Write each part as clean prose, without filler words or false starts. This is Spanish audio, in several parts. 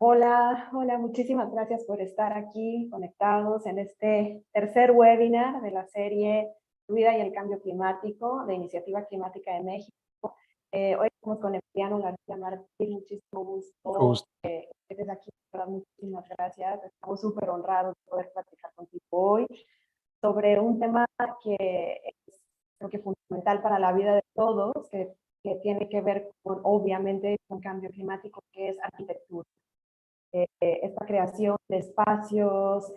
Hola, hola, muchísimas gracias por estar aquí conectados en este tercer webinar de la serie Tu vida y el cambio climático de Iniciativa Climática de México. Hoy estamos con Emiliano García Martín, muchísimo gusto Justo. que estés aquí, ¿verdad? Muchísimas gracias. Estamos súper honrados de poder platicar contigo hoy sobre un tema que es, creo que fundamental para la vida de todos, que tiene que ver con, obviamente, con cambio climático, que es arquitectura. Esta creación de espacios,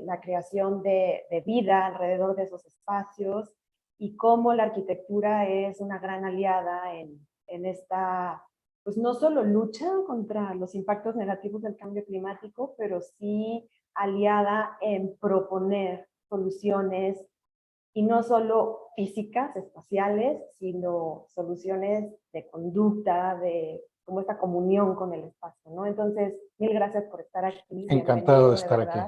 la creación de vida alrededor de esos espacios y cómo la arquitectura es una gran aliada en esta, pues no solo lucha contra los impactos negativos del cambio climático, pero sí aliada en proponer soluciones y no solo físicas, espaciales, sino soluciones de conducta, de como esta comunión con el espacio, ¿no? Entonces, mil gracias por estar aquí. Encantado de Bienvenido, de estar aquí.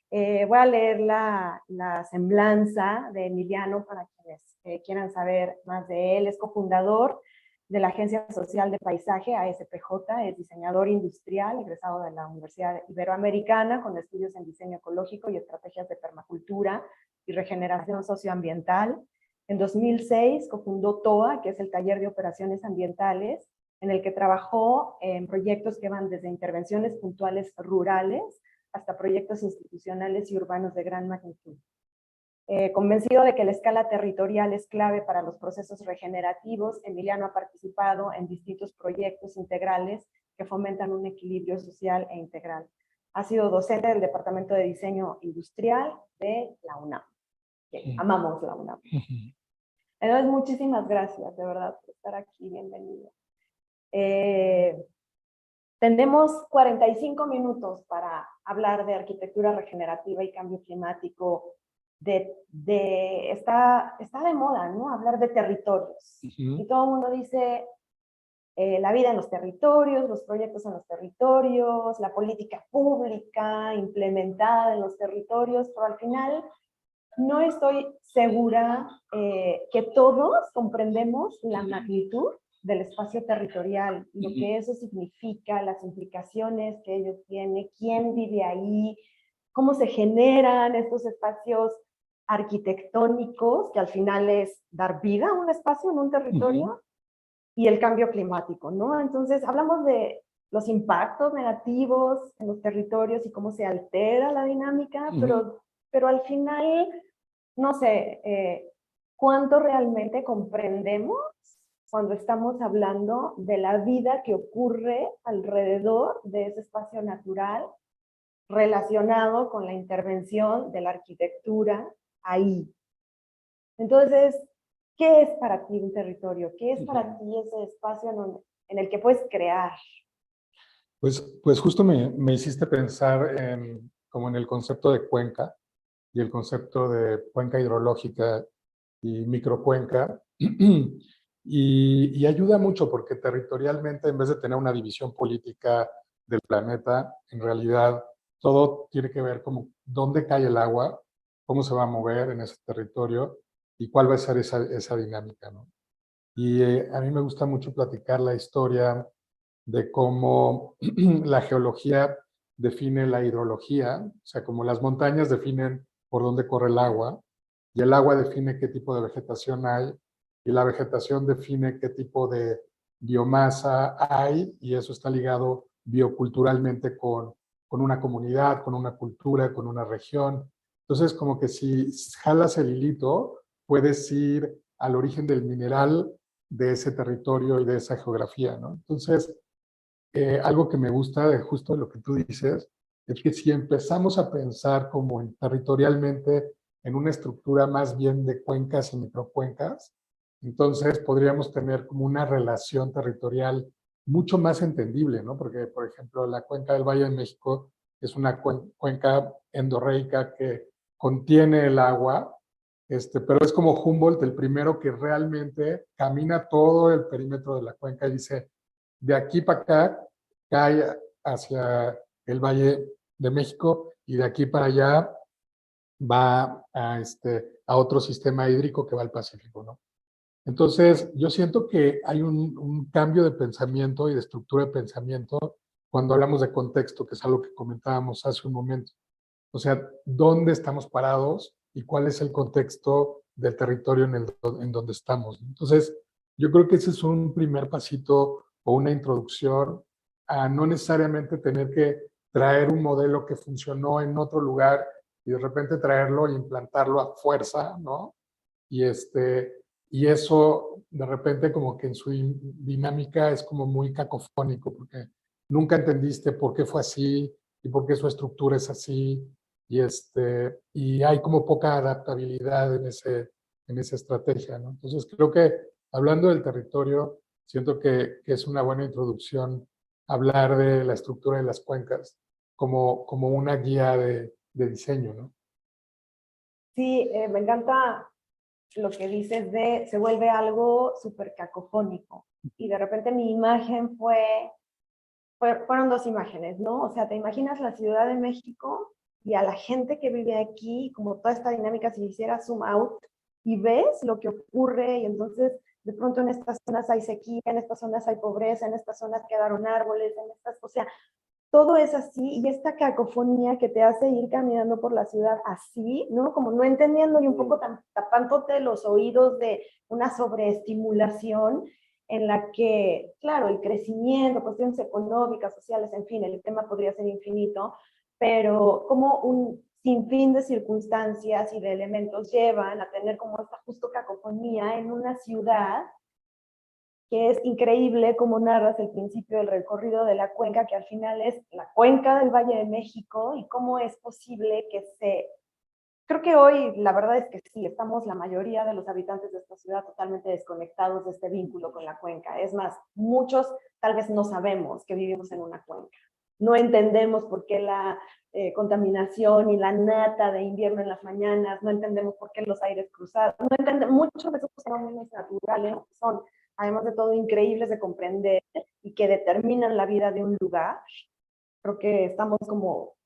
verdad. Voy a leer la semblanza de Emiliano para quienes quieran saber más de él. Es cofundador de la Agencia Social de Paisaje, ASPJ, es diseñador industrial, egresado de la Universidad Iberoamericana, con estudios en diseño ecológico y estrategias de permacultura y regeneración socioambiental. En 2006 cofundó TOA, que es el Taller de Operaciones Ambientales, en el que trabajó en proyectos que van desde intervenciones puntuales rurales hasta proyectos institucionales y urbanos de gran magnitud. Convencido de que la escala territorial es clave para los procesos regenerativos, Emiliano ha participado en distintos proyectos integrales que fomentan un equilibrio social e integral. Ha sido docente del Departamento de Diseño Industrial de la UNAM. Amamos la UNAM. Entonces, muchísimas gracias, de verdad, por estar aquí. Bienvenido. Tenemos 45 minutos para hablar de arquitectura regenerativa y cambio climático. Está de moda, ¿no? Hablar de territorios. Y todo el mundo dice la vida en los territorios, los proyectos en los territorios, la política pública implementada en los territorios, pero al final no estoy segura que todos comprendemos la magnitud del espacio territorial, lo que eso significa, las implicaciones que ello tiene, quién vive ahí, cómo se generan estos espacios arquitectónicos, que al final es dar vida a un espacio en un territorio, y el cambio climático, ¿no? Entonces, hablamos de los impactos negativos en los territorios y cómo se altera la dinámica, pero al final, no sé, ¿cuánto realmente comprendemos cuando estamos hablando de la vida que ocurre alrededor de ese espacio natural relacionado con la intervención de la arquitectura ahí? Entonces, ¿qué es para ti un territorio? ¿Qué es para ti ese espacio en el que puedes crear? Pues justo me hiciste pensar como en el concepto de cuenca y el concepto de cuenca hidrológica y microcuenca. Y ayuda mucho porque territorialmente, en vez de tener una división política del planeta, en realidad todo tiene que ver como dónde cae el agua, cómo se va a mover en ese territorio y cuál va a ser esa dinámica, ¿no? Y a mí me gusta mucho platicar la historia de cómo la geología define la hidrología, o sea, como las montañas definen por dónde corre el agua, y el agua define qué tipo de vegetación hay, y la vegetación define qué tipo de biomasa hay, y eso está ligado bioculturalmente con una comunidad, con una cultura, con una región. Entonces, como que si jalas el hilito, puedes ir al origen del mineral de ese territorio y de esa geografía, ¿no? Entonces, algo que me gusta de justo lo que tú dices es que si empezamos a pensar como territorialmente en una estructura más bien de cuencas y microcuencas, entonces podríamos tener como una relación territorial mucho más entendible, ¿no? Porque, por ejemplo, la cuenca del Valle de México es una cuenca endorreica que contiene el agua, pero es como Humboldt, el primero que realmente camina todo el perímetro de la cuenca y dice, de aquí para acá cae hacia el Valle de México y de aquí para allá va a otro sistema hídrico que va al Pacífico, ¿no? Entonces, yo siento que hay un cambio de pensamiento y de estructura de pensamiento cuando hablamos de contexto, que es algo que comentábamos hace un momento. O sea, ¿dónde estamos parados y cuál es el contexto del territorio en donde estamos? Entonces, yo creo que ese es un primer pasito o una introducción a no necesariamente tener que traer un modelo que funcionó en otro lugar y de repente traerlo e implantarlo a fuerza, ¿no? Y eso de repente como que en su dinámica es como muy cacofónico, porque nunca entendiste por qué fue así y por qué su estructura es así, y hay como poca adaptabilidad en esa estrategia, ¿no? Entonces creo que hablando del territorio, siento que es una buena introducción hablar de la estructura de las cuencas como una guía de diseño, ¿no? Sí, me encanta lo que dices de se vuelve algo súper cacofónico. Y de repente mi imagen fueron dos imágenes, ¿no? O sea, te imaginas la Ciudad de México y a la gente que vive aquí, como toda esta dinámica, si hiciera zoom out y ves lo que ocurre y entonces de pronto en estas zonas hay sequía, en estas zonas hay pobreza, en estas zonas quedaron árboles, o sea, todo es así y esta cacofonía que te hace ir caminando por la ciudad así, ¿no? Como no entendiendo y un poco tapándote los oídos de una sobreestimulación en la que, claro, el crecimiento, cuestiones económicas, sociales, en fin, el tema podría ser infinito, pero como un sinfín de circunstancias y de elementos llevan a tener como esta justo cacofonía en una ciudad que es increíble cómo narras el principio del recorrido de la cuenca, que al final es la cuenca del Valle de México, y cómo es posible que Creo que hoy la verdad es que sí, estamos la mayoría de los habitantes de esta ciudad totalmente desconectados de este vínculo con la cuenca. Es más, muchos tal vez no sabemos que vivimos en una cuenca. No entendemos por qué la contaminación y la nata de invierno en las mañanas, no entendemos por qué los aires cruzados, no entendemos muchos de esos fenómenos naturales que son, además de todo, increíbles de comprender y que determinan la vida de un lugar. Creo que estamos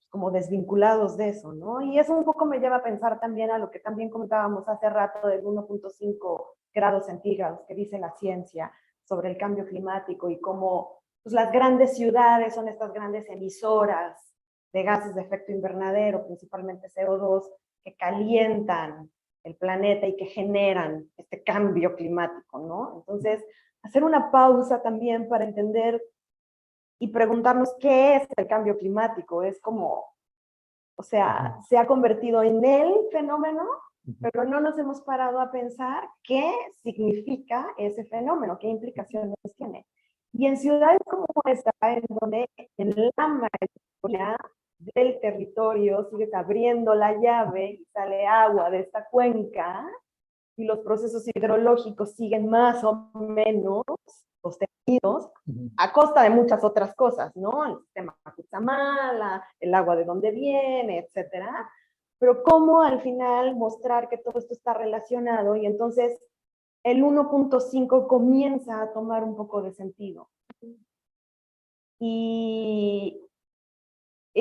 como desvinculados de eso, ¿no? Y eso un poco me lleva a pensar también a lo que también comentábamos hace rato del 1.5 grados centígrados que dice la ciencia sobre el cambio climático y cómo pues, las grandes ciudades son estas grandes emisoras de gases de efecto invernadero, principalmente CO2, que calientan el planeta y que generan este cambio climático, ¿no? Entonces, hacer una pausa también para entender y preguntarnos qué es el cambio climático. Es como, o sea, se ha convertido en el fenómeno, pero no nos hemos parado a pensar qué significa ese fenómeno, qué implicaciones tiene. Y en ciudades como esta, en donde en la mayoría del territorio sigues abriendo la llave y sale agua de esta cuenca, y los procesos hidrológicos siguen más o menos sostenidos a costa de muchas otras cosas, ¿no? El sistema Cutzamala, el agua de dónde viene, etcétera. Pero cómo al final mostrar que todo esto está relacionado y entonces el 1.5 comienza a tomar un poco de sentido. Y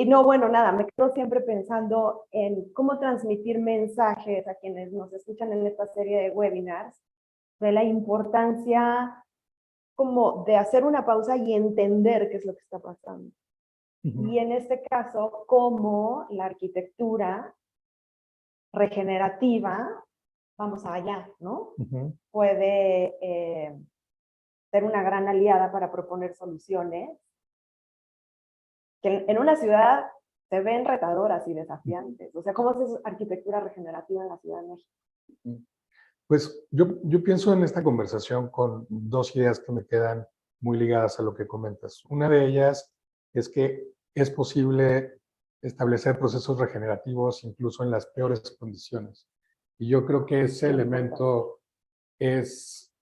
no, bueno, nada, me quedo siempre pensando en cómo transmitir mensajes a quienes nos escuchan en esta serie de webinars, de la importancia como de hacer una pausa y entender qué es lo que está pasando. Y en este caso, cómo la arquitectura regenerativa, vamos allá, ¿no? Puede ser una gran aliada para proponer soluciones que en una ciudad se ven retadoras y desafiantes. O sea, ¿cómo es arquitectura regenerativa en la Ciudad de México? Pues yo pienso en esta conversación con dos ideas que me quedan muy ligadas a lo que comentas. Una de ellas es que es posible establecer procesos regenerativos incluso en las peores condiciones. Y yo creo que ese elemento es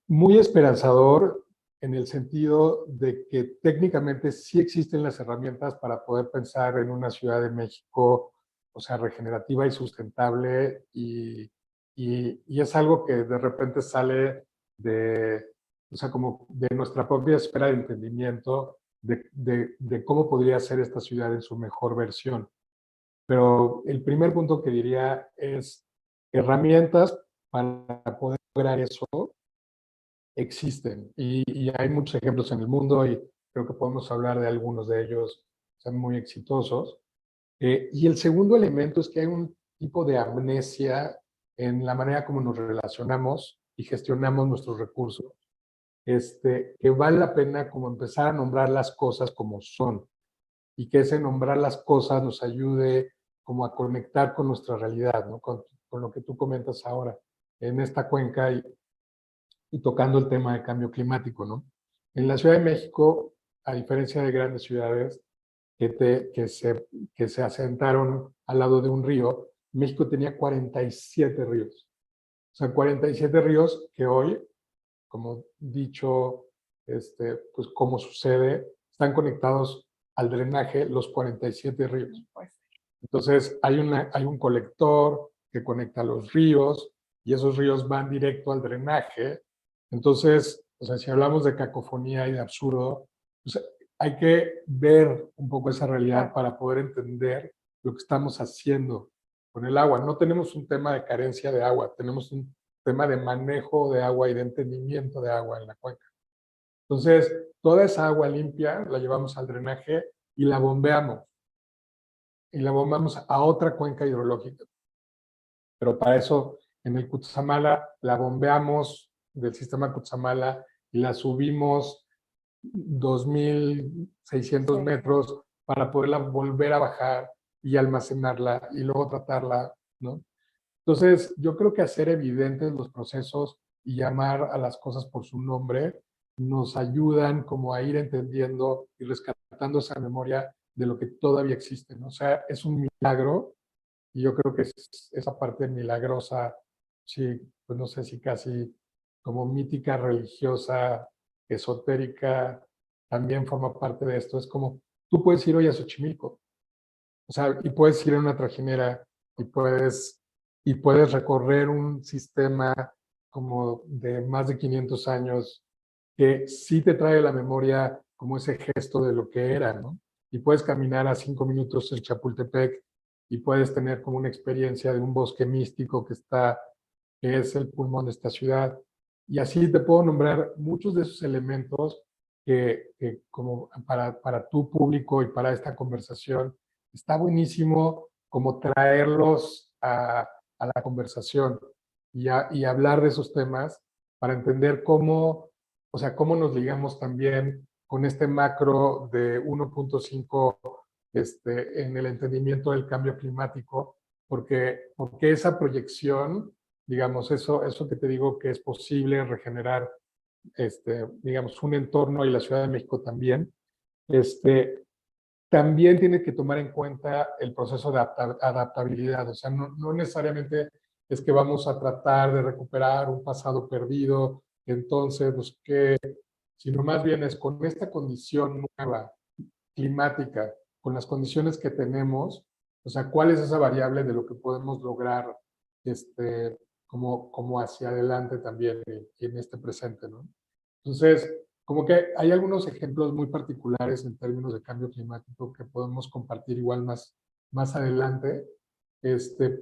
muy esperanzador en el sentido de que técnicamente sí existen las herramientas para poder pensar en una Ciudad de México, o sea, regenerativa y sustentable, y es algo que de repente sale o sea, como de nuestra propia esfera de entendimiento de cómo podría ser esta ciudad en su mejor versión. Pero el primer punto que diría es herramientas para poder lograr eso existen y hay muchos ejemplos en el mundo y creo que podemos hablar de algunos de ellos, son muy exitosos. Y el segundo elemento es que hay un tipo de amnesia en la manera como nos relacionamos y gestionamos nuestros recursos, que vale la pena como empezar a nombrar las cosas como son y que ese nombrar las cosas nos ayude como a conectar con nuestra realidad, ¿no? Con lo que tú comentas ahora en esta cuenca y tocando el tema de cambio climático, ¿no? En la Ciudad de México, a diferencia de grandes ciudades que se asentaron al lado de un río, México tenía 47 ríos. O sea, 47 ríos que hoy, como dicho, pues como sucede, están conectados al drenaje los 47 ríos. Entonces, hay un colector que conecta los ríos y esos ríos van directo al drenaje. Entonces, o sea, si hablamos de cacofonía y de absurdo, pues hay que ver un poco esa realidad para poder entender lo que estamos haciendo con el agua. No tenemos un tema de carencia de agua, tenemos un tema de manejo de agua y de entendimiento de agua en la cuenca. Entonces, toda esa agua limpia la llevamos al drenaje y la bombeamos a otra cuenca hidrológica. Pero para eso, en el Cutzamala, la bombeamos del sistema Cutzamala y la subimos 2.600 metros para poderla volver a bajar y almacenarla y luego tratarla, ¿no? Entonces, yo creo que hacer evidentes los procesos y llamar a las cosas por su nombre nos ayudan como a ir entendiendo y rescatando esa memoria de lo que todavía existe, ¿no? O sea, es un milagro y yo creo que esa parte milagrosa, sí, pues no sé si casi como mítica, religiosa, esotérica, también forma parte de esto. Es como, tú puedes ir hoy a Xochimilco, o sea, y puedes ir a una trajinera y puedes recorrer un sistema como de más de 500 años que sí te trae la memoria como ese gesto de lo que era, ¿no? Y puedes caminar a 5 minutos en Chapultepec y puedes tener como una experiencia de un bosque místico que es el pulmón de esta ciudad. Y así te puedo nombrar muchos de esos elementos que como para tu público y para esta conversación, está buenísimo como traerlos a la conversación y hablar de esos temas para entender cómo, o sea, cómo nos ligamos también con este macro de 1.5 en el entendimiento del cambio climático, porque esa proyección, digamos, eso que te digo que es posible regenerar, digamos, un entorno y la Ciudad de México también, también tiene que tomar en cuenta el proceso de adaptabilidad. O sea, no necesariamente es que vamos a tratar de recuperar un pasado perdido, entonces, pues, sino más bien es con esta condición nueva, climática, con las condiciones que tenemos, o sea, cuál es esa variable de lo que podemos lograr como hacia adelante también en este presente, ¿no? Entonces, como que hay algunos ejemplos muy particulares en términos de cambio climático que podemos compartir igual más adelante,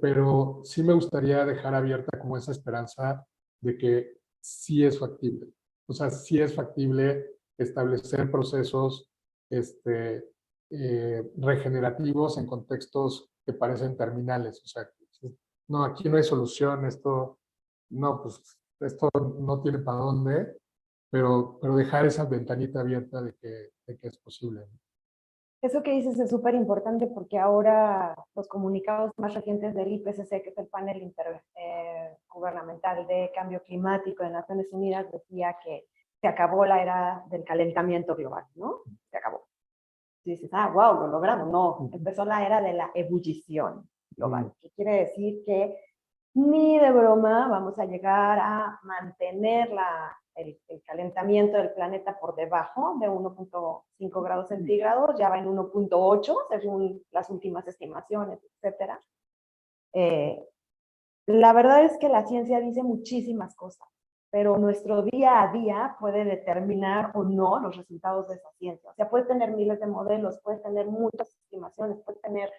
pero sí me gustaría dejar abierta como esa esperanza de que sí es factible. O sea, sí es factible establecer procesos regenerativos en contextos que parecen terminales. O sea, no, aquí no hay solución, no, pues esto no tiene para dónde, pero dejar esa ventanita abierta de que es posible. Eso que dices es súper importante porque ahora los comunicados más recientes del IPCC, que es el panel gubernamental de cambio climático de Naciones Unidas, decía que se acabó la era del calentamiento global, ¿no? Se acabó. Y dices, wow, lo logramos. No, empezó la era de la ebullición global, que quiere decir que ni de broma vamos a llegar a mantener el calentamiento del planeta por debajo de 1.5 grados centígrados, ya va en 1.8 según las últimas estimaciones, etc. La verdad es que la ciencia dice muchísimas cosas, pero nuestro día a día puede determinar o no los resultados de esa ciencia. O sea, puedes tener miles de modelos, puedes tener muchas estimaciones, puedes tener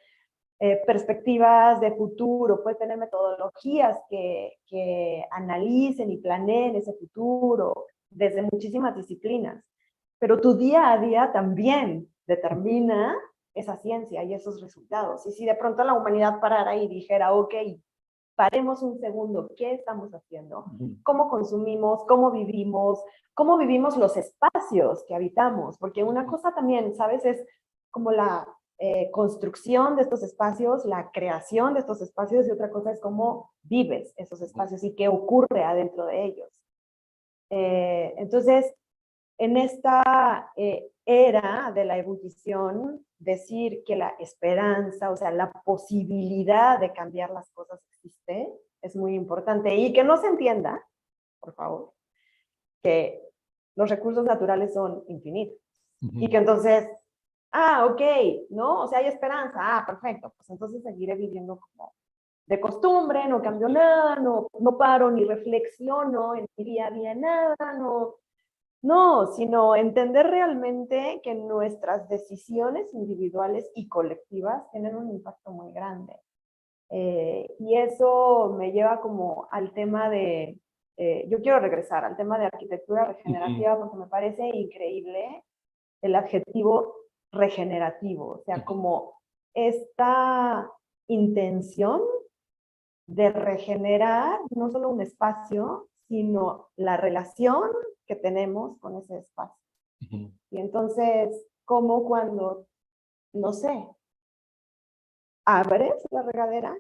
perspectivas de futuro, puede tener metodologías que analicen y planeen ese futuro, desde muchísimas disciplinas, pero tu día a día también determina esa ciencia y esos resultados. Y si de pronto la humanidad parara y dijera, ok, paremos un segundo, ¿qué estamos haciendo? ¿Cómo consumimos? ¿Cómo vivimos los espacios que habitamos? Porque una cosa también, ¿sabes? Es como la construcción de estos espacios, la creación de estos espacios, y otra cosa es cómo vives esos espacios y qué ocurre adentro de ellos. Entonces, en esta era de la ebullición, decir que la esperanza, o sea, la posibilidad de cambiar las cosas existe, es muy importante. Y que no se entienda, por favor, que los recursos naturales son infinitos. Y que entonces, ok, ¿no? O sea, hay esperanza, perfecto, pues entonces seguiré viviendo como de costumbre, no cambio nada, no paro ni reflexiono en mi día a día nada, no, sino entender realmente que nuestras decisiones individuales y colectivas tienen un impacto muy grande. Y eso me lleva como al tema de, yo quiero regresar al tema de arquitectura regenerativa porque me parece increíble el adjetivo regenerativo, o sea, como esta intención de regenerar no solo un espacio, sino la relación que tenemos con ese espacio. Y entonces, como cuando, no sé, abres la regadera,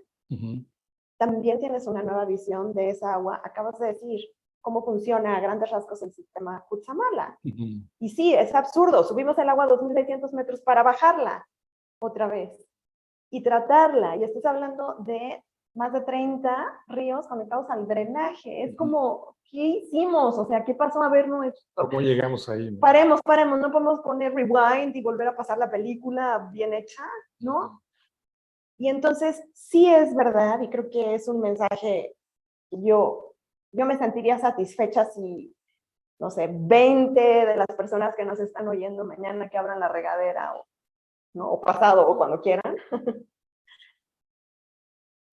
también tienes una nueva visión de esa agua. Acabas de decir cómo funciona a grandes rasgos el sistema Cuchamala. Y sí, es absurdo. Subimos el agua a 2.600 metros para bajarla otra vez y tratarla. Y estás hablando de más de 30 ríos conectados al drenaje. Es como, ¿qué hicimos? O sea, ¿qué pasó? A ver, no es... ¿Cómo llegamos ahí? ¿No? Paremos, no podemos poner rewind y volver a pasar la película bien hecha, ¿no? Y entonces, sí es verdad, y creo que es un mensaje que yo me sentiría satisfecha si, no sé, 20 de las personas que nos están oyendo mañana que abran la regadera, ¿no? O pasado, o cuando quieran,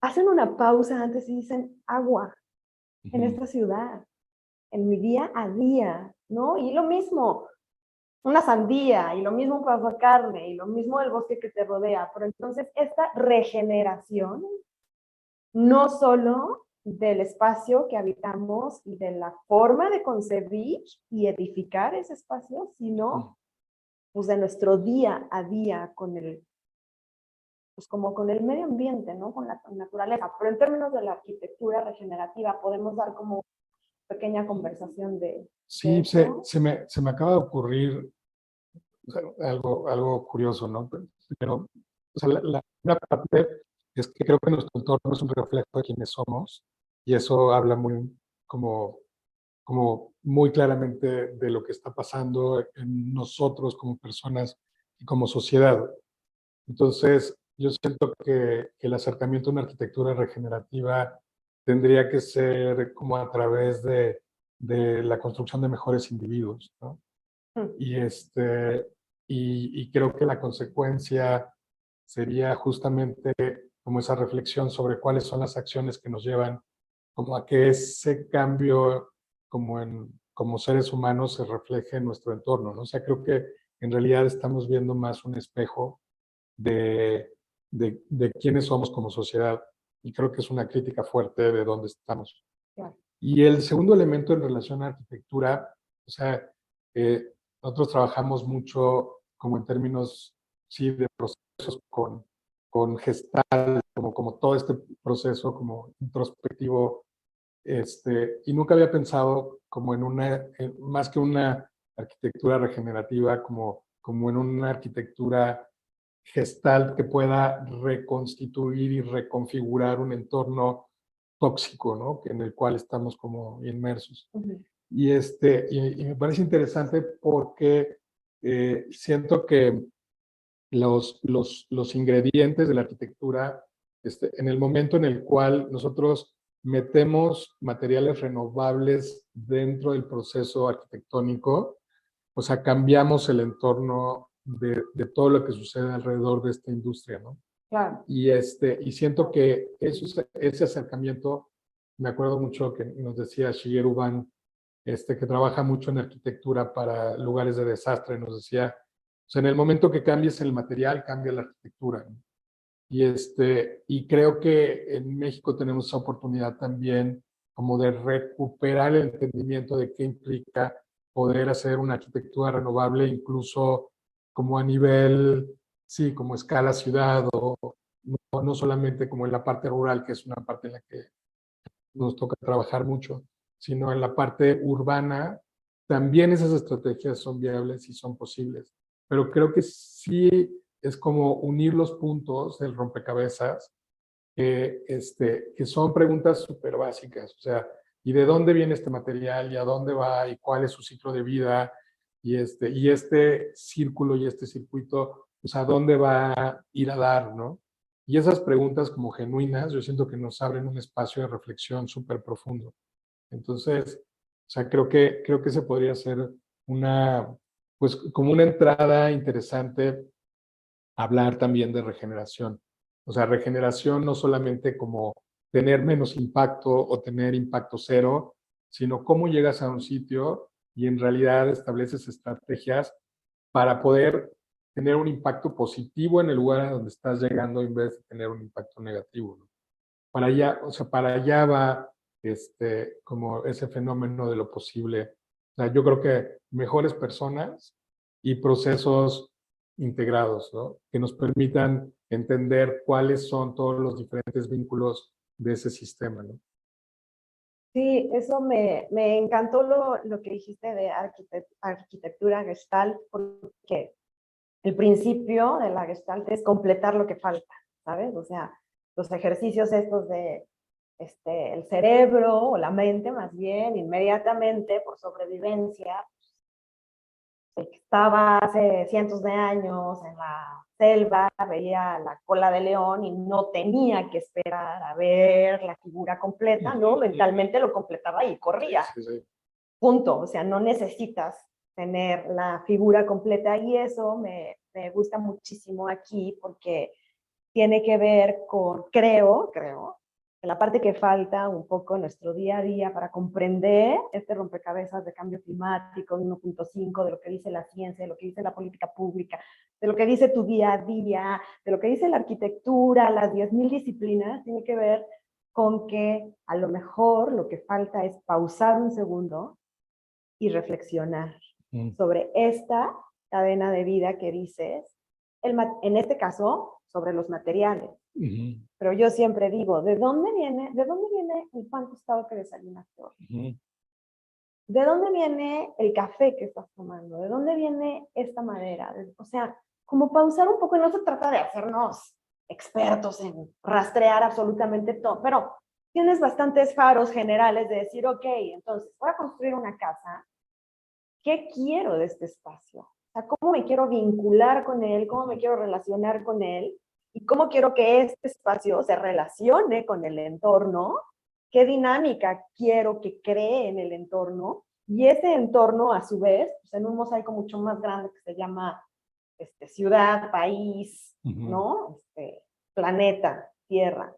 hacen una pausa antes y dicen agua en esta ciudad, en mi día a día, ¿no? Y lo mismo, una sandía, y lo mismo un pedazo de carne, y lo mismo el bosque que te rodea. Pero entonces esta regeneración, no solo del espacio que habitamos y de la forma de concebir y edificar ese espacio, sino pues de nuestro día a día con el, pues como con el medio ambiente, ¿no? Con la naturaleza. Pero en términos de la arquitectura regenerativa, podemos dar como pequeña conversación de... Sí, se me acaba de ocurrir, o sea, algo curioso, ¿no? Pero o sea, una parte es que creo que nuestro entorno es un reflejo de quienes somos, y eso habla como, como muy claramente de lo que está pasando en nosotros como personas y como sociedad. Entonces, yo siento que el acercamiento a una arquitectura regenerativa tendría que ser como a través de la construcción de mejores individuos, ¿no? Y, y creo que la consecuencia sería justamente como esa reflexión sobre cuáles son las acciones que nos llevan como a que ese cambio como seres humanos se refleje en nuestro entorno, ¿no? O sea, creo que en realidad estamos viendo más un espejo de quiénes somos como sociedad, y creo que es una crítica fuerte de dónde estamos. Claro. Y el segundo elemento en relación a arquitectura, o sea, nosotros trabajamos mucho como en términos, sí, de procesos con gestal, como todo este proceso como introspectivo, y nunca había pensado como más que una arquitectura regenerativa, como en una arquitectura gestal que pueda reconstituir y reconfigurar un entorno tóxico, ¿no? En el cual estamos como inmersos. Y me parece interesante porque siento que los ingredientes de la arquitectura, en el momento en el cual nosotros metemos materiales renovables dentro del proceso arquitectónico, o sea, cambiamos el entorno de todo lo que sucede alrededor de esta industria, ¿no? Claro. Y siento que ese acercamiento, me acuerdo mucho que nos decía Shigeru Ban, que trabaja mucho en arquitectura para lugares de desastre, nos decía, o sea, en el momento que cambies el material, cambia la arquitectura, ¿no? Y creo que en México tenemos esa oportunidad también como de recuperar el entendimiento de qué implica poder hacer una arquitectura renovable, incluso como a nivel, sí, como escala ciudad, o no solamente como en la parte rural, que es una parte en la que nos toca trabajar mucho, sino en la parte urbana, también esas estrategias son viables y son posibles. Pero creo que sí es como unir los puntos del rompecabezas, que son preguntas súper básicas. O sea, ¿y de dónde viene este material? ¿Y a dónde va? ¿Y cuál es su ciclo de vida? Y este círculo y este circuito, pues a dónde va a ir a dar, ¿no? Y esas preguntas como genuinas, yo siento que nos abren un espacio de reflexión súper profundo. Entonces, o sea, creo que se podría hacer una, pues como una entrada interesante, hablar también de regeneración. O sea, regeneración no solamente como tener menos impacto o tener impacto cero, sino cómo llegas a un sitio y en realidad estableces estrategias para poder tener un impacto positivo en el lugar a donde estás llegando en vez de tener un impacto negativo, ¿no? Para allá, o sea, para allá va como ese fenómeno de lo posible. O sea, yo creo que mejores personas y procesos integrados, ¿no? Que nos permitan entender cuáles son todos los diferentes vínculos de ese sistema, ¿no? Sí, eso me encantó lo que dijiste de arquitectura Gestalt, porque el principio de la Gestalt es completar lo que falta, ¿sabes? O sea, los ejercicios estos de el cerebro o la mente más bien, inmediatamente por sobrevivencia, el que estaba hace cientos de años en la selva, veía la cola de león y no tenía que esperar a ver la figura completa, ¿no? Mentalmente lo completaba y corría. Sí, sí. Punto. O sea, no necesitas tener la figura completa y eso me gusta muchísimo aquí porque tiene que ver con, creo, la parte que falta un poco en nuestro día a día para comprender este rompecabezas de cambio climático, de 1.5, de lo que dice la ciencia, de lo que dice la política pública, de lo que dice tu día a día, de lo que dice la arquitectura, las 10.000 disciplinas, tiene que ver con que a lo mejor lo que falta es pausar un segundo y reflexionar sobre esta cadena de vida que dices, en este caso, sobre los materiales. Pero yo siempre digo, ¿de dónde viene el pan tostado que desayunaste hoy? ¿De dónde viene el café que estás tomando? ¿De dónde viene esta madera? O sea, como pausar un poco, y no se trata de hacernos expertos en rastrear absolutamente todo, pero tienes bastantes faros generales de decir, ok, entonces, voy a construir una casa, ¿qué quiero de este espacio? O sea, ¿cómo me quiero vincular con él? ¿Cómo me quiero relacionar con él? ¿Y cómo quiero que este espacio se relacione con el entorno? ¿Qué dinámica quiero que cree en el entorno? Y ese entorno, a su vez, pues en un mosaico mucho más grande que se llama ciudad, país, ¿no? Planeta, tierra.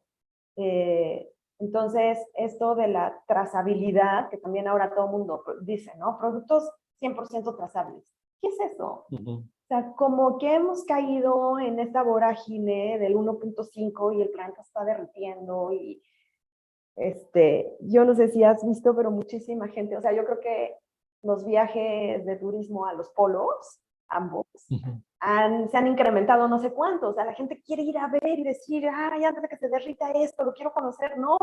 Entonces, esto de la trazabilidad, que también ahora todo el mundo dice, ¿no? Productos 100% trazables. ¿Qué es eso? O sea, como que hemos caído en esta vorágine del 1.5 y el planeta está derritiendo y yo no sé si has visto, pero muchísima gente, o sea, yo creo que los viajes de turismo a los polos, ambos, se han incrementado no sé cuánto. O sea, la gente quiere ir a ver y decir, ay, antes de que se derrita esto, lo quiero conocer. No,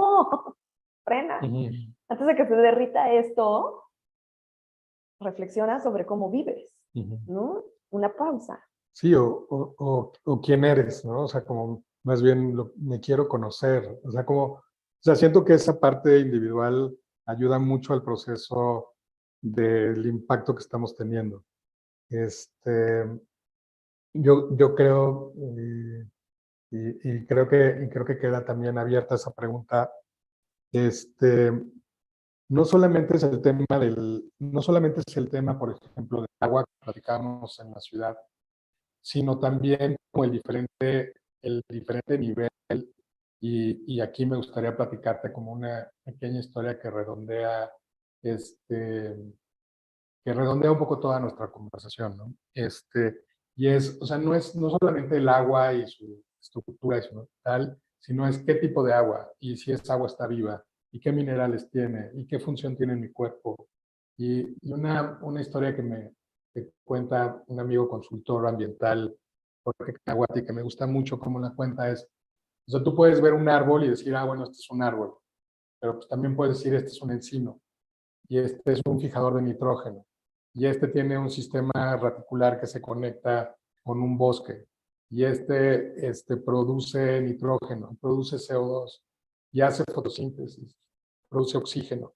frena. Antes de que se derrita esto, reflexiona sobre cómo vives, ¿no? Una pausa. Sí, o quién eres, ¿no? O sea, como más bien me quiero conocer. O sea, o sea, siento que esa parte individual ayuda mucho al proceso del impacto que estamos teniendo. Yo creo, y creo que queda también abierta esa pregunta. No solamente es el tema, por ejemplo, del agua que platicamos en la ciudad, sino también como el diferente nivel. Y aquí me gustaría platicarte como una pequeña historia que redondea que redondea un poco toda nuestra conversación, ¿no? Y es, o sea, no es no solamente el agua y su estructura y su tal, sino es qué tipo de agua y si esa agua está viva y qué minerales tiene y qué función tiene en mi cuerpo. Y una historia que cuenta un amigo consultor ambiental, Jorge Cacahuati, que me gusta mucho cómo la cuenta es, o sea, tú puedes ver un árbol y decir, ah, bueno, este es un árbol, pero pues también puedes decir, este es un encino y este es un fijador de nitrógeno y este tiene un sistema reticular que se conecta con un bosque y este produce nitrógeno, produce CO2 y hace fotosíntesis, produce oxígeno.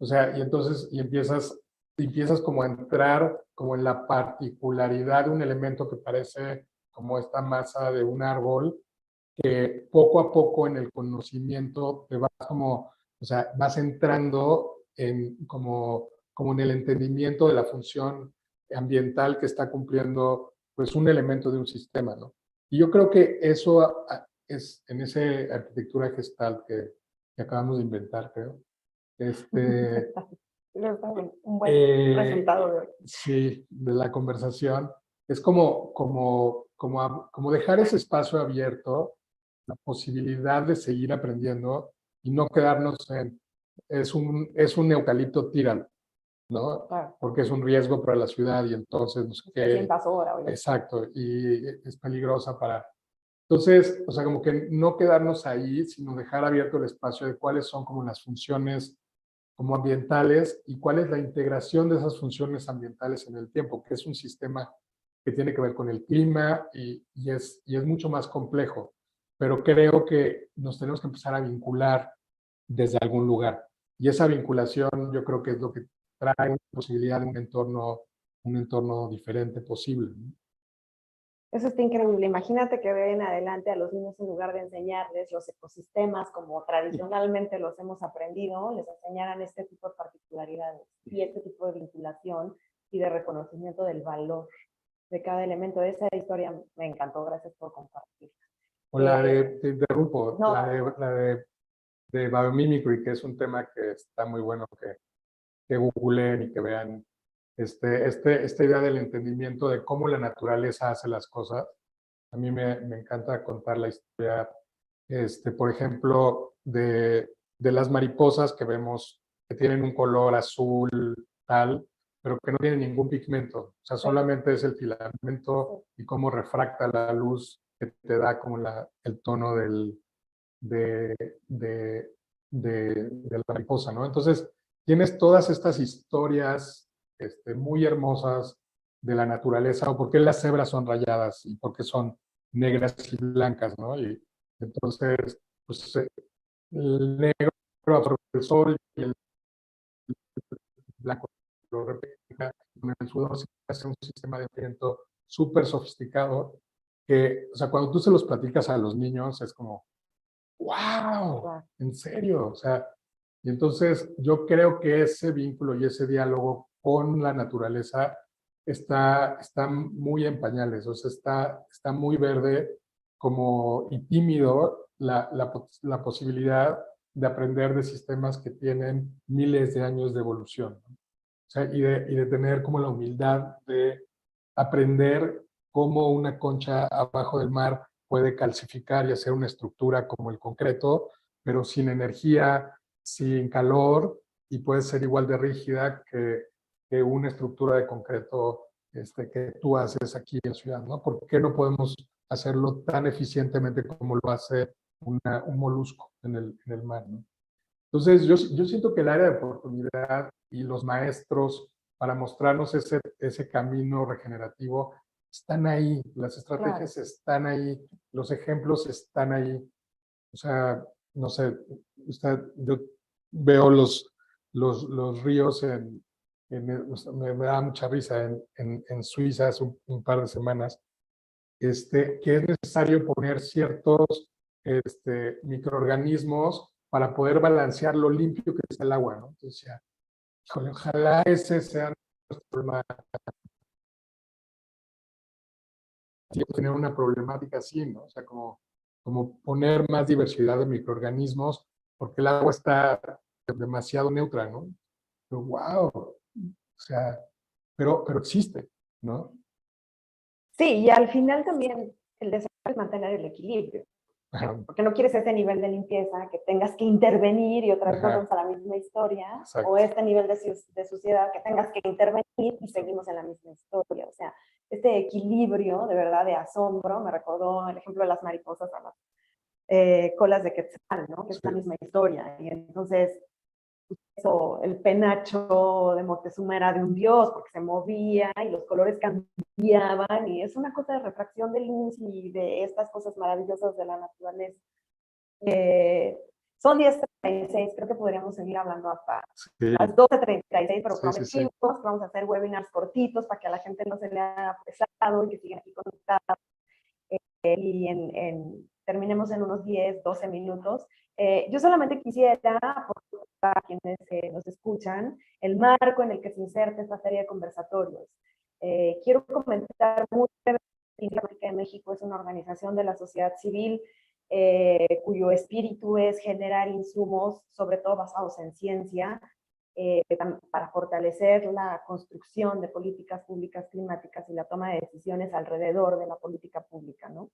O sea, y entonces empiezas como a entrar como en la particularidad de un elemento que parece como esta masa de un árbol, que poco a poco en el conocimiento te vas como, o sea, vas entrando como en el entendimiento de la función ambiental que está cumpliendo pues un elemento de un sistema, ¿no? Y yo creo que eso es en esa arquitectura gestal que acabamos de inventar, creo. Un buen resultado de hoy. Sí, de la conversación. Es como dejar ese espacio abierto, la posibilidad de seguir aprendiendo y no quedarnos en, es un eucalipto, tíralo, ¿no? Claro. Porque es un riesgo para la ciudad y entonces, no sé Te qué. sientas ahora, oye. Exacto, y es peligrosa para... Entonces, o sea, como que no quedarnos ahí, sino dejar abierto el espacio de cuáles son como las funciones como ambientales y cuál es la integración de esas funciones ambientales en el tiempo, que es un sistema que tiene que ver con el clima y es mucho más complejo. Pero creo que nos tenemos que empezar a vincular desde algún lugar. Y esa vinculación yo creo que es lo que trae una posibilidad de un entorno diferente posible, ¿no? Eso está increíble. Imagínate que de hoy en adelante a los niños, en lugar de enseñarles los ecosistemas como tradicionalmente los hemos aprendido, les enseñaran este tipo de particularidades y este tipo de vinculación y de reconocimiento del valor de cada elemento. Esa historia me encantó. Gracias por compartir. O te interrumpo, No. de biomimicry, que es un tema que está muy bueno que googleen y que vean esta idea del entendimiento de cómo la naturaleza hace las cosas. A mí me encanta contar la historia, por ejemplo, de las mariposas que vemos que tienen un color azul tal, pero que no tienen ningún pigmento. O sea, solamente es el filamento y cómo refracta la luz que te da como el tono de, de, de la mariposa, ¿no? Entonces, tienes todas estas historias muy hermosas de la naturaleza, o por qué las cebras son rayadas y por qué son negras y blancas, ¿no? Y entonces, pues el negro absorbe el sol y el blanco lo replica. Con el sudor se hace un sistema de enfriamiento súper sofisticado que, o sea, cuando tú se los platicas a los niños es como, ¡wow! ¿En serio? O sea, y entonces yo creo que ese vínculo y ese diálogo con la naturaleza está muy en pañales, o sea, está muy verde como y tímido la posibilidad de aprender de sistemas que tienen miles de años de evolución, ¿no? O sea, y de tener como la humildad de aprender cómo una concha abajo del mar puede calcificar y hacer una estructura como el concreto, pero sin energía, sin calor, y puede ser igual de rígida que una estructura de concreto que tú haces aquí en la ciudad, ¿no? ¿Por qué no podemos hacerlo tan eficientemente como lo hace un molusco en el mar, ¿no? Entonces, yo siento que el área de oportunidad y los maestros para mostrarnos ese camino regenerativo están ahí, las estrategias están ahí, los ejemplos están ahí. O sea, no sé, yo veo los ríos me da mucha risa en Suiza hace un par de semanas, que es necesario poner ciertos microorganismos para poder balancear lo limpio que es el agua, ¿no? Entonces, ya, híjole, ojalá ese sea nuestro problema, tener una problemática así, ¿no? O sea, como poner más diversidad de microorganismos, porque el agua está demasiado neutra, ¿no? Pero, wow, o sea, pero existe, ¿no? Sí, y al final también el deseo es mantener el equilibrio. Ajá. Porque no quieres ese nivel de limpieza, que tengas que intervenir y otra vez Ajá. volvemos a la misma historia, Exacto. o este nivel de suciedad que tengas que intervenir y seguimos en la misma historia. O sea, este equilibrio de verdad de asombro, me recordó el ejemplo de las mariposas a las colas de Quetzal, ¿no? Que es la Sí. misma historia. Y entonces, eso, el penacho de Moctezuma era de un dios porque se movía y los colores cambiaban y es una cosa de refracción de luz y de estas cosas maravillosas de la naturaleza. Son 10:36, creo que podríamos seguir hablando hasta las 12:36, pero prometimos que vamos a hacer webinars cortitos para que a la gente no se le haga pesado y que sigan aquí conectados. Y terminemos en unos 10, 12 minutos. Yo solamente quisiera, para quienes nos escuchan, el marco en el que se inserta esta serie de conversatorios. Quiero comentar muy brevemente que la Política de México es una organización de la sociedad civil cuyo espíritu es generar insumos, sobre todo basados en ciencia, para fortalecer la construcción de políticas públicas climáticas y la toma de decisiones alrededor de la política pública, ¿no?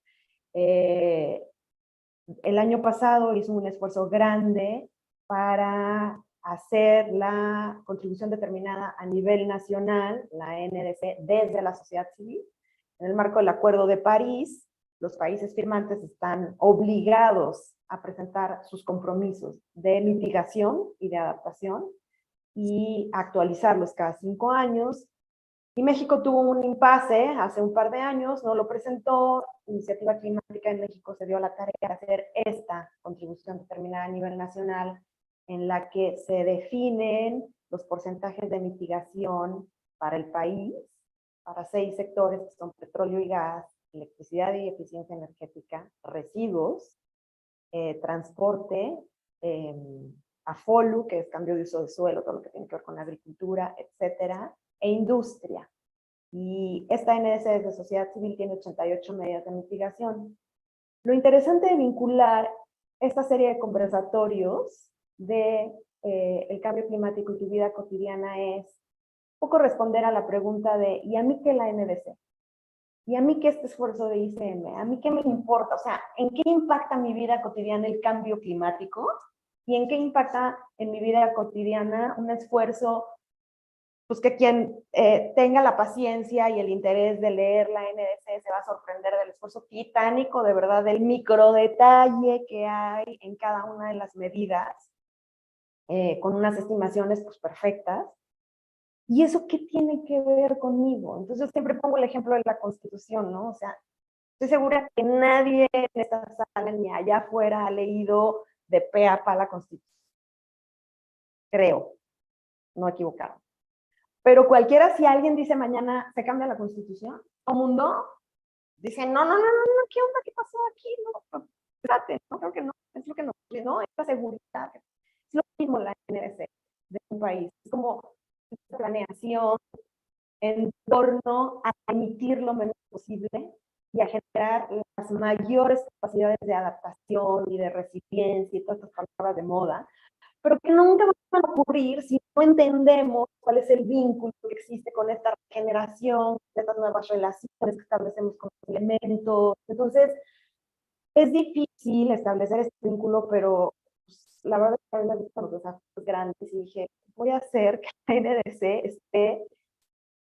El año pasado hizo un esfuerzo grande para hacer la contribución determinada a nivel nacional, la NDC, desde la sociedad civil. En el marco del Acuerdo de París, los países firmantes están obligados a presentar sus compromisos de mitigación y de adaptación y actualizarlos cada 5 años. Y México tuvo un impasse hace un par de años, no lo presentó. Iniciativa Climática en México se dio la tarea de hacer esta contribución determinada a nivel nacional en la que se definen los porcentajes de mitigación para el país, para 6 sectores que son petróleo y gas, electricidad y eficiencia energética, residuos, transporte, AFOLU, que es cambio de uso de suelo, todo lo que tiene que ver con la agricultura, etcétera, e industria. Y esta NDC de sociedad civil tiene 88 medidas de mitigación. Lo interesante de vincular esta serie de conversatorios de el cambio climático y tu vida cotidiana es un poco responder a la pregunta de ¿y a mí qué la NDC? ¿Y a mí qué este esfuerzo de ICM? ¿A mí qué me importa? O sea, ¿en qué impacta mi vida cotidiana el cambio climático? ¿Y en qué impacta en mi vida cotidiana un esfuerzo, pues que quien tenga la paciencia y el interés de leer la NDC se va a sorprender del esfuerzo titánico, de verdad, del micro detalle que hay en cada una de las medidas, con unas estimaciones pues perfectas? ¿Y eso qué tiene que ver conmigo? Entonces siempre pongo el ejemplo de la Constitución, ¿no? O sea, estoy segura que nadie en esta sala ni allá afuera ha leído de pe a pa la Constitución. Creo, no equivocado. Pero cualquiera, si alguien dice mañana se cambia la Constitución, todo el mundo dice, no, ¿qué onda? ¿Qué pasó aquí? No, espérate, no, creo que no, es lo que no, esta seguridad. Es lo mismo la NDC de un país. Es como planeación en torno a emitir lo menos posible y a generar las mayores capacidades de adaptación y de resiliencia y todas estas palabras de moda, pero que nunca van a ocurrir si no entendemos cuál es el vínculo que existe con esta regeneración, estas nuevas relaciones que establecemos con los elementos. Entonces, es difícil establecer este vínculo, pero pues, la verdad es que a mí me gustan los desafíos grandes y dije, voy a hacer que la NDC esté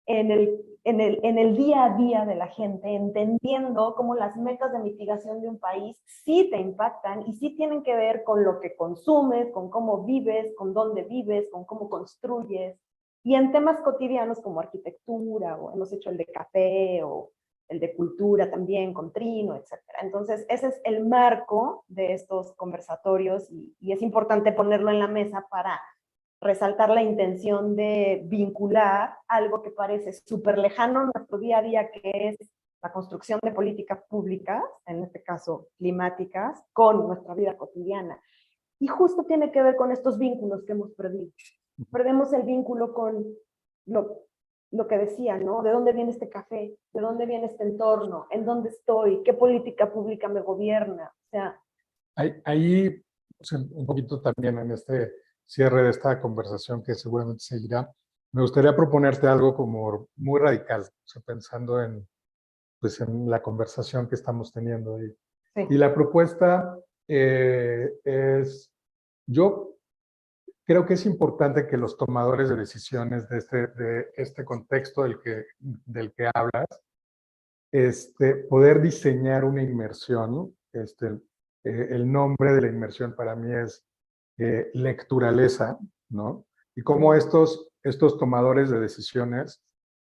en el día a día de la gente, entendiendo cómo las metas de mitigación de un país sí te impactan y sí tienen que ver con lo que consumes, con cómo vives, con dónde vives, con cómo construyes. Y en temas cotidianos como arquitectura, o hemos hecho el de café, o el de cultura también, con Trino, etc. Entonces, ese es el marco de estos conversatorios y es importante ponerlo en la mesa para resaltar la intención de vincular algo que parece súper lejano en nuestro día a día, que es la construcción de políticas públicas, en este caso climáticas, con nuestra vida cotidiana. Y justo tiene que ver con estos vínculos que hemos perdido. Perdemos el vínculo con lo que decía, ¿no? ¿De dónde viene este café? ¿De dónde viene este entorno? ¿En dónde estoy? ¿Qué política pública me gobierna? O sea, Ahí, o sea, un poquito también en este cierre de esta conversación que seguramente seguirá, me gustaría proponerte algo como muy radical, o sea, pensando en, pues, en la conversación que estamos teniendo ahí. Sí. Y la propuesta es, yo creo que es importante que los tomadores de decisiones de este contexto del que hablas, poder diseñar una inmersión. El nombre de la inmersión para mí es lecturaleza, ¿no? Y cómo estos tomadores de decisiones,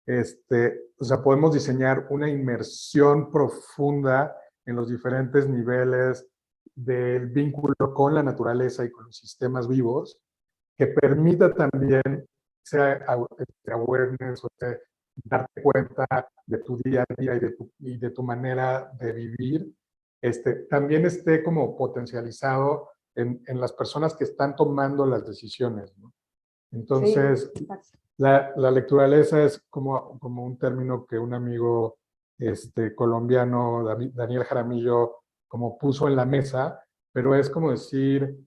o sea, podemos diseñar una inmersión profunda en los diferentes niveles del vínculo con la naturaleza y con los sistemas vivos, que permita también ese awareness, o sea, darte cuenta de tu día a día y de tu manera de vivir, también esté como potencializado en las personas que están tomando las decisiones, ¿no? Entonces, sí, la lecturaleza es como un término que un amigo colombiano, Daniel Jaramillo, como puso en la mesa, pero es como decir,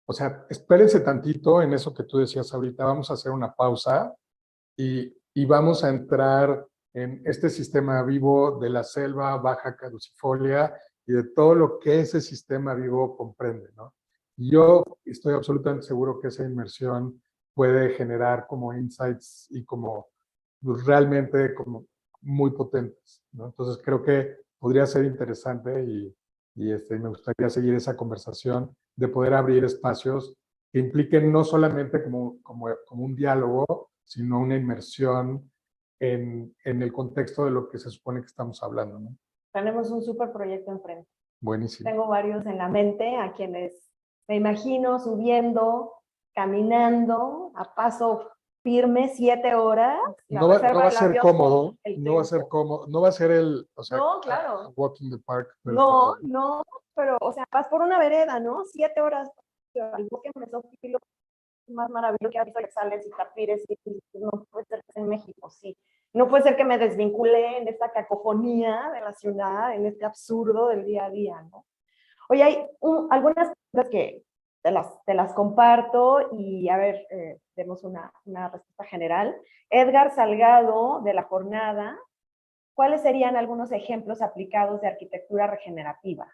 o sea, espérense tantito en eso que tú decías ahorita, vamos a hacer una pausa y vamos a entrar en este sistema vivo de la selva baja caducifolia y de todo lo que ese sistema vivo comprende, ¿no? Y yo estoy absolutamente seguro que esa inmersión puede generar como insights y como pues, realmente como muy potentes, ¿no? Entonces creo que podría ser interesante y me gustaría seguir esa conversación de poder abrir espacios que impliquen no solamente como un diálogo, sino una inmersión en el contexto de lo que se supone que estamos hablando, ¿no? Tenemos un súper proyecto enfrente. Buenísimo. Tengo varios en la mente a quienes me imagino subiendo, caminando a paso firme 7 horas. No va a ser cómodo, no va a ser cómodo, no va a ser o sea, no, claro. walk in the park. Pero no, pero, o sea, vas por una vereda, ¿no? 7 horas al bosque mesófilo, más maravilloso que hay, sales y tapires, y no puede ser que sea en México, sí. No puede ser que me desvincule en esta cacofonía de la ciudad, en este absurdo del día a día, ¿no? Oye, hay algunas cosas que te las comparto y a ver, demos una respuesta general. Edgar Salgado, de La Jornada, ¿cuáles serían algunos ejemplos aplicados de arquitectura regenerativa?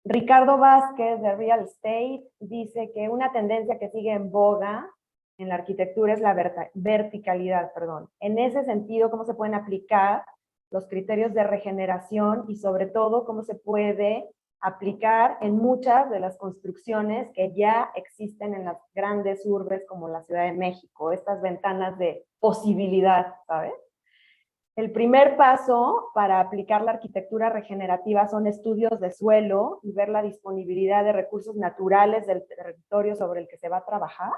Ricardo Vázquez, de Real Estate, dice que una tendencia que sigue en boga en la arquitectura es la verticalidad, perdón. En ese sentido, ¿cómo se pueden aplicar los criterios de regeneración y sobre todo cómo se puede aplicar en muchas de las construcciones que ya existen en las grandes urbes como la Ciudad de México, estas ventanas de posibilidad, ¿sabes? El primer paso para aplicar la arquitectura regenerativa son estudios de suelo y ver la disponibilidad de recursos naturales del territorio sobre el que se va a trabajar.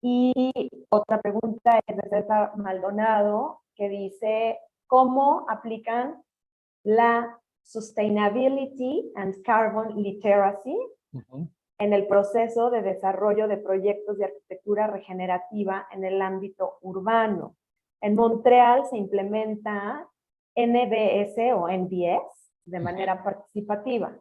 Y otra pregunta es de César Maldonado, que dice, ¿cómo aplican la Sustainability and Carbon Literacy en el proceso de desarrollo de proyectos de arquitectura regenerativa en el ámbito urbano? En Montreal se implementa NBS o NBS de manera participativa.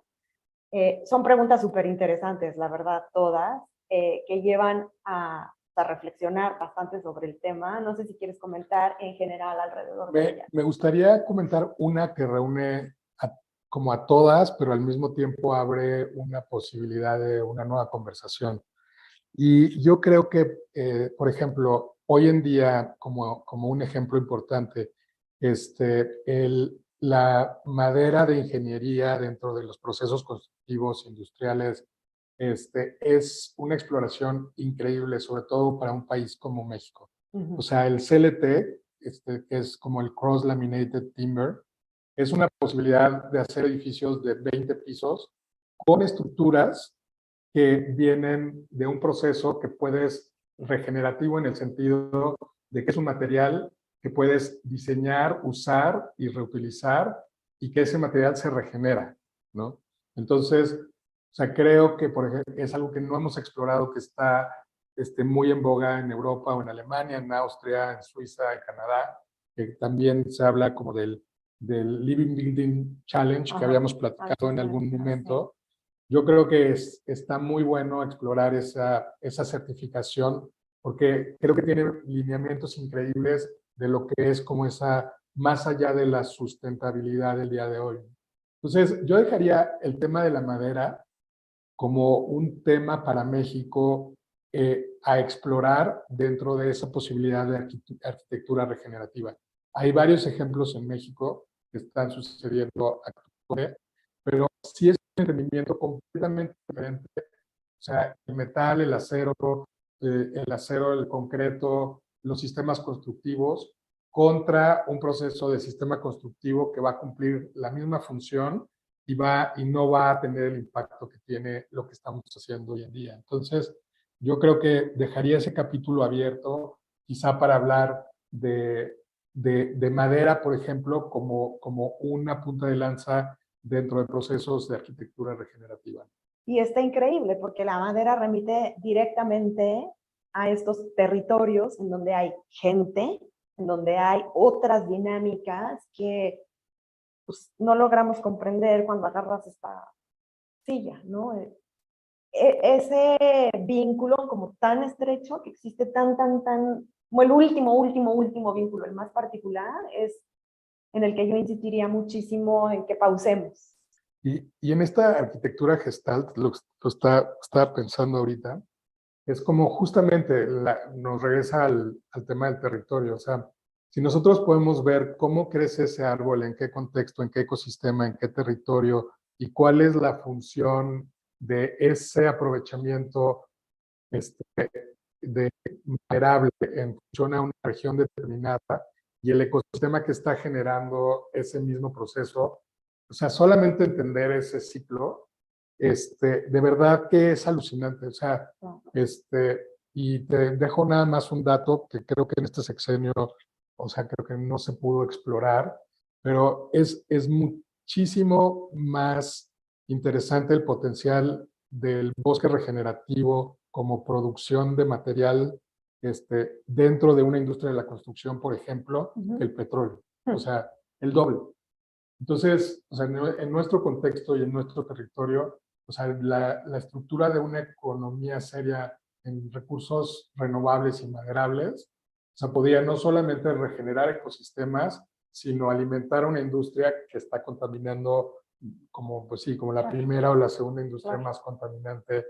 Son preguntas súper interesantes, la verdad, todas, que llevan a reflexionar bastante sobre el tema. No sé si quieres comentar en general alrededor de ella. Me gustaría comentar una que reúne como a todas, pero al mismo tiempo abre una posibilidad de una nueva conversación. Y yo creo que, por ejemplo, hoy en día, como un ejemplo importante, la madera de ingeniería dentro de los procesos constructivos industriales es una exploración increíble, sobre todo para un país como México. O sea, el CLT, que es como el Cross Laminated Timber, es una posibilidad de hacer edificios de 20 pisos con estructuras que vienen de un proceso que puedes regenerativo en el sentido de que es un material que puedes diseñar, usar y reutilizar y que ese material se regenera, ¿no? Entonces, o sea, creo que por ejemplo, es algo que no hemos explorado, que está muy en boga en Europa o en Alemania, en Austria, en Suiza, en Canadá, que también se habla como del Living Building Challenge que habíamos platicado en algún momento. yo creo que está muy bueno explorar esa certificación, porque creo que tiene lineamientos increíbles de lo que es como esa, más allá de la sustentabilidad del día de hoy. Entonces, yo dejaría el tema de la madera como un tema para México a explorar dentro de esa posibilidad de arquitectura regenerativa. Hay varios ejemplos en México que están sucediendo actualmente, pero sí es un entendimiento completamente diferente. O sea, el metal, el acero, el concreto, los sistemas constructivos, contra un proceso de sistema constructivo que va a cumplir la misma función y no va a tener el impacto que tiene lo que estamos haciendo hoy en día. Entonces, yo creo que dejaría ese capítulo abierto, quizá para hablar de madera, por ejemplo, como una punta de lanza dentro de procesos de arquitectura regenerativa. Y está increíble porque la madera remite directamente a estos territorios en donde hay gente, en donde hay otras dinámicas que pues, no logramos comprender cuando agarras esta silla, ¿no? Ese vínculo como tan estrecho que existe tan, como el último vínculo, el más particular, es en el que yo insistiría muchísimo en que pausemos. Y en esta arquitectura gestalt, lo estaba pensando ahorita, es como justamente nos regresa al tema del territorio. O sea, si nosotros podemos ver cómo crece ese árbol, en qué contexto, en qué ecosistema, en qué territorio, y cuál es la función de ese aprovechamiento este, de minerable en función a una región determinada y el ecosistema que está generando ese mismo proceso, o sea, solamente entender ese ciclo, de verdad que es alucinante. O sea, y te dejo nada más un dato que creo que en este sexenio, o sea, creo que no se pudo explorar, pero es muchísimo más interesante el potencial del bosque regenerativo como producción de material dentro de una industria de la construcción, por ejemplo, que el petróleo. O sea, el doble. Entonces, o sea, en nuestro contexto y en nuestro territorio, o sea, la estructura de una economía seria en recursos renovables y maderables, o sea, podría no solamente regenerar ecosistemas, sino alimentar una industria que está contaminando como, pues sí, como la primera o la segunda industria más contaminante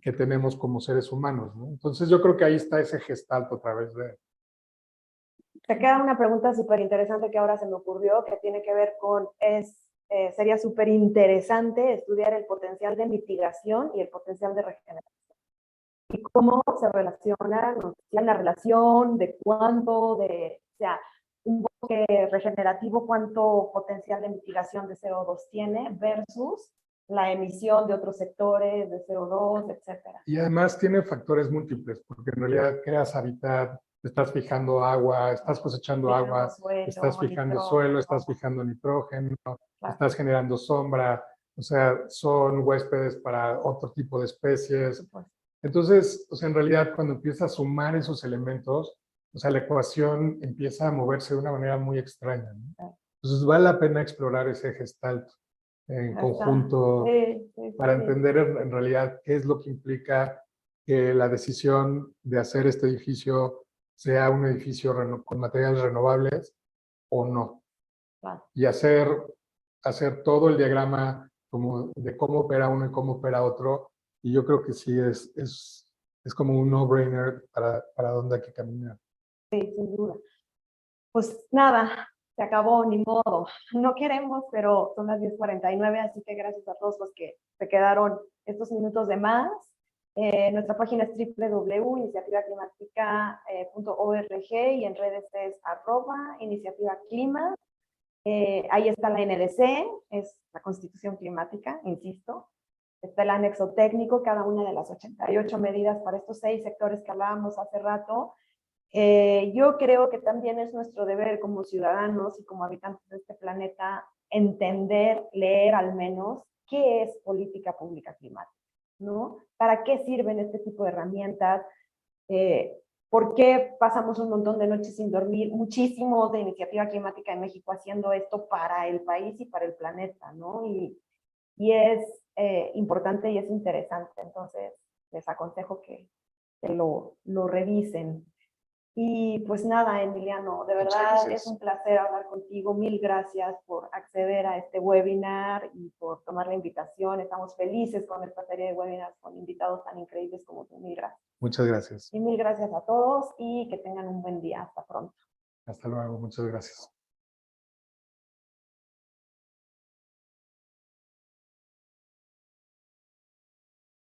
que tenemos como seres humanos, ¿no? Entonces yo creo que ahí está ese gestalt a través de... Te queda una pregunta súper interesante que ahora se me ocurrió, que tiene que ver con, sería súper interesante estudiar el potencial de mitigación y el potencial de regeneración. Y cómo se relacionan, o sea, la relación de cuánto, o sea, un bosque regenerativo, cuánto potencial de mitigación de CO2 tiene versus la emisión de otros sectores de CO2, etcétera. Y además tiene factores múltiples, porque en realidad creas hábitat, estás fijando agua, estás cosechando agua, estás fijando suelo, estás fijando nitrógeno, estás generando sombra, o sea, son huéspedes para otro tipo de especies. Entonces, o sea, en realidad cuando empiezas a sumar esos elementos, o sea, la ecuación empieza a moverse de una manera muy extraña, ¿no? Entonces vale la pena explorar ese gestalt en conjunto para entender en realidad qué es lo que implica que la decisión de hacer este edificio sea un edificio con materiales renovables o no. Y hacer todo el diagrama como de cómo opera uno y cómo opera otro. Y yo creo que sí es como un no-brainer para dónde hay que caminar. Sí, sin duda. Pues nada, se acabó, ni modo. No queremos, pero son las 10:49, así que gracias a todos los que se quedaron estos minutos de más. Nuestra página es www.iniciativaclimática.org y en redes es @iniciativaclima. Ahí está la NDC, es la Constitución Climática, insisto. Está el anexo técnico, cada una de las 88 medidas para estos 6 sectores que hablábamos hace rato. Yo creo que también es nuestro deber como ciudadanos y como habitantes de este planeta entender, leer al menos, qué es política pública climática, ¿no? ¿Para qué sirven este tipo de herramientas? ¿Por qué pasamos un montón de noches sin dormir? Muchísimos de Iniciativa Climática de México haciendo esto para el país y para el planeta, ¿no? Y es importante y es interesante. Entonces, les aconsejo que lo revisen. Y pues nada, Emiliano, de verdad es un placer hablar contigo. Mil gracias por acceder a este webinar y por tomar la invitación. Estamos felices con esta serie de webinars con invitados tan increíbles como tú. Mil gracias. Muchas gracias. Y mil gracias a todos y que tengan un buen día. Hasta pronto. Hasta luego. Muchas gracias.